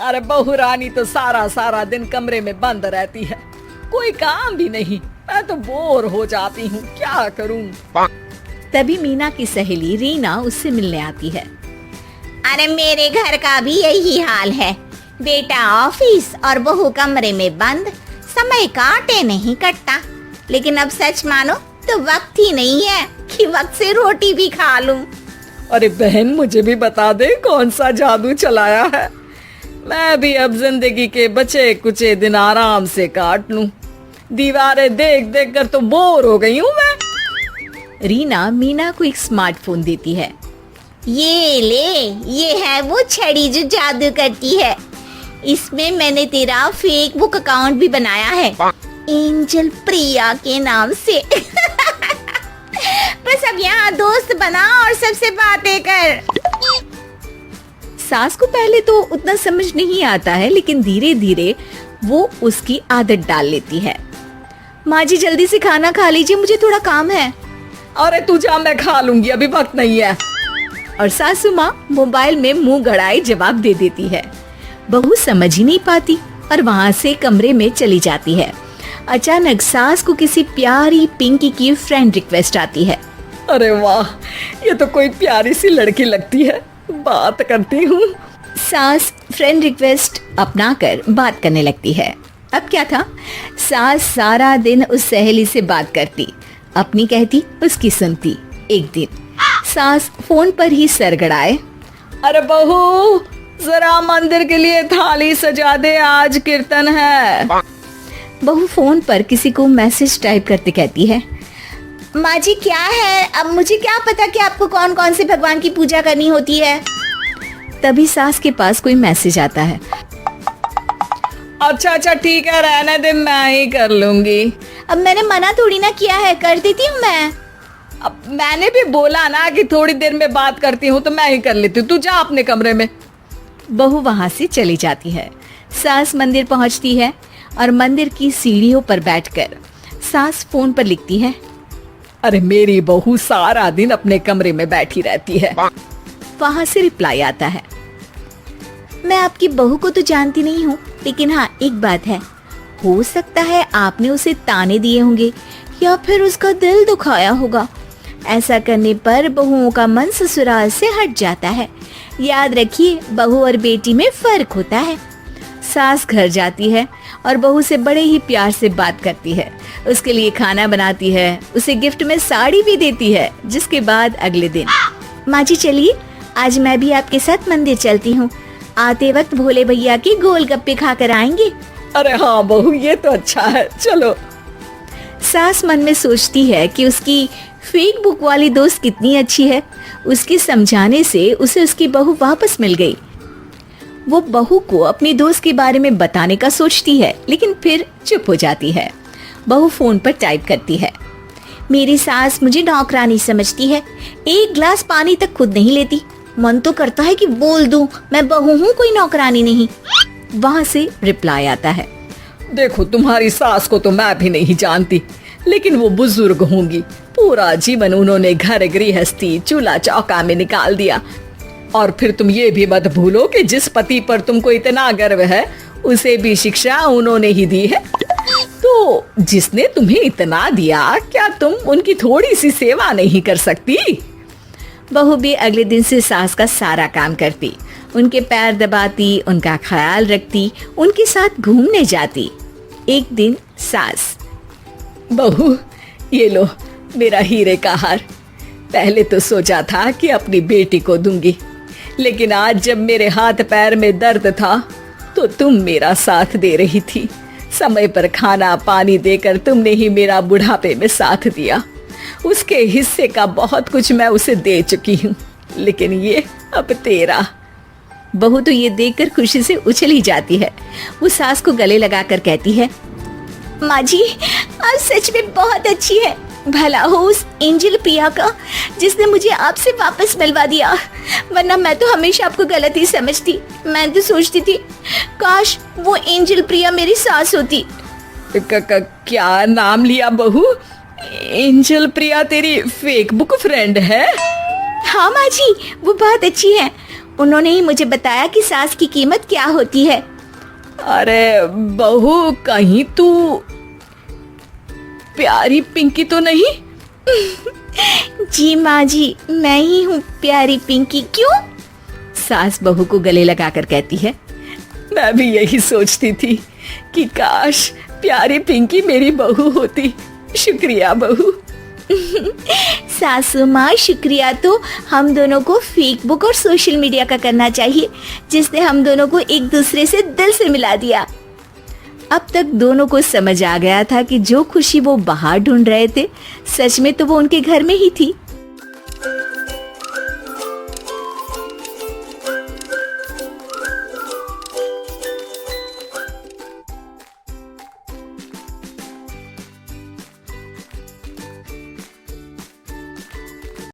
अरे बहू रानी तो सारा सारा दिन कमरे में बंद रहती है, कोई काम भी नहीं। मैं तो बोर हो जाती हूँ, क्या करूँ। तभी मीना की सहेली रीना उससे मिलने आती है। अरे मेरे घर का भी यही हाल है, बेटा ऑफिस और बहू कमरे में बंद, समय काटे नहीं कटता। लेकिन अब सच मानो तो वक्त ही नहीं है कि वक्त से रोटी भी खा लूं। अरे बहन, मुझे भी बता दे कौन सा जादू चलाया है, मैं भी अब जिंदगी के बचे कुचे दिन आराम से काट लूं। दीवारें देख देख कर तो बोर हो गई हूँ मैं। रीना मीना को एक स्मार्टफोन देती है। ये ले, ये है वो छड़ी जो जादू करती है। इसमें मैंने तेरा फेसबुक अकाउंट भी बनाया है, एंजल प्रिया के नाम से। बस अब यहाँ दोस्त बना और सबसे बातें कर। सास को पहले तो उतना समझ नहीं आता है, लेकिन धीरे धीरे वो उसकी आदत डाल लेती है। माँ जी जल्दी से खाना खा लीजिए, मुझे थोड़ा काम है। अरे तू जा, मैं खा लूंगी, अभी वक्त नहीं है। और सासू माँ मोबाइल में मुंह गड़ाए जवाब दे देती है। बहू समझ ही नहीं पाती और वहाँ से कमरे में चली जाती है। अचानक सास को किसी प्यारी पिंकी की फ्रेंड रिक्वेस्ट आती है। अरे वाह, ये तो कोई प्यारी सी लड़की लगती है, बात करती हूँ। सास फ्रेंड रिक्वेस्ट अपनाकर बात करने लगती है। अब क्या था, सास सारा दिन उस सहेली से बात करती, अपनी कहती उसकी सुनती। एक दिन सास फोन पर ही सर गड़ाए। अरे बहू, जरा मंदिर के लिए थाली सजा दे, आज कीर्तन है। बहू फोन पर किसी को मैसेज टाइप करते कहती है। माँ जी क्या है, अब मुझे क्या पता कि आपको कौन कौन से भगवान की पूजा करनी होती है। तभी सास के पास कोई मैसेज आता है। अच्छा अच्छा ठीक है, रहने दे, मैं ही कर लूंगी। अब मैंने मना थोड़ी ना किया है, कर देती हूँ मैं। अब मैंने भी बोला ना कि थोड़ी देर में बात करती हूँ, तो मैं ही कर लेती हूँ, तू जा अपने कमरे में। बहू वहां से चली जाती है। सास मंदिर पहुंचती है और मंदिर की सीढ़ियों पर बैठकर सास फोन पर लिखती है। अरे मेरी बहू सारा दिन अपने कमरे में बैठी रहती है। वहां से रिप्लाई आता है। मैं आपकी बहू को तो जानती नहीं हूँ, लेकिन हाँ एक बात है, हो सकता है आपने उसे ताने दिए होंगे या फिर उसका दिल दुखाया होगा। ऐसा करने पर बहुओं का मन ससुराल से हट जाता है। याद रखिए, बहू और बेटी में फर्क होता है। सास घर जाती है और बहू से बड़े ही प्यार से बात करती है, उसके लिए खाना बनाती है, उसे गिफ्ट में साड़ी भी देती है। जिसके बाद अगले दिन, माँ जी चलिए, आज मैं भी आपके साथ मंदिर चलती हूँ, आते वक्त भोले भैया के गोलगप्पे खा कर आएंगे। अरे हाँ बहू, ये तो अच्छा है, चलो। सास मन में सोचती है कि उसकी फेक बुक वाली दोस्त कितनी अच्छी है। उसके समझाने से उसे उसकी बहू वापस मिल गई। वो बहू को अपनी दोस्त के बारे में बताने का सोचती है, लेकिन फिर चुप हो जाती है। बहू फोन पर टाइप करती है। मेरी सास मुझे नौकरानी समझती है, एक गिलास पानी तक खुद नहीं लेती। मन तो करता है कि बोल दूं, मैं बहू हूँ, कोई नौकरानी नहीं। वहाँ से रिप्लाई आता है। देखो, तुम्हारी सास को तो मैं भी नहीं जानती, लेकिन वो बुजुर्ग होंगी। पूरा जीवन उन्होंने घर गृहस्थी चूल्हा चौका में निकाल दिया। और फिर तुम ये भी मत भूलो कि जिस पति पर तुमको इतना गर्व है, उसे भी शिक्षा उन्होंने ही दी है। तो जिसने तुम्हें इतना दिया, क्या तुम उनकी थोड़ी सी सेवा नहीं कर सकती? बहू भी अगले दिन से सास का सारा काम करती, उनके पैर दबाती, उनका ख्याल रखती, उनके साथ घूमने जाती। एक दिन सास, बहू ये लो मेरा हीरे का हार। पहले तो सोचा था कि अपनी बेटी को दूंगी, लेकिन आज जब मेरे हाथ पैर में दर्द था तो तुम मेरा साथ दे रही थी। समय पर खाना पानी देकर तुमने ही मेरा बुढ़ापे में साथ दिया। उसके हिस्से का बहुत कुछ मैं उसे दे चुकी हूँ, लेकिन ये अब तेरा। बहू तो ये देखकर खुशी से उछली जाती है। वो सास को गले लगाकर कहती है, माँ जी आज सच में बहुत अच्छी है। भला हो उस एंजल प्रिया का जिसने मुझे आपसे वापस मिलवा दिया, वरना मैं तो हमेशा आपको गलत ही समझती। मैं तो सोचती थी काश वो एंजल प्रिया मेरी सास होती। क्या नाम लिया बहू? एंजल प्रिया तेरी फेक बुक फ्रेंड है? हाँ माँ जी, वो बहुत अच्छी है। उन्होंने ही मुझे बताया कि सास की कीमत क्या होती है। अरे बहू, कहीं तू प्यारी पिंकी तो नहीं? जी माँ जी, मैं ही हूँ प्यारी पिंकी। क्यों? सास बहू को गले लगाकर कहती है। मैं भी यही सोचती थी कि काश प्यारी पिंकी मेरी बहू होती। शुक्रिया बहू। सासू माँ, शुक्रिया तो हम दोनों को फेसबुक और सोशल मीडिया का करना चाहिए, जिसने हम दोनों को एक दूसरे से दिल से मिला दिया। अब तक दोनों को समझ आ गया था कि जो खुशी वो बाहर ढूंढ रहे थे, सच में तो वो उनके घर में ही थी।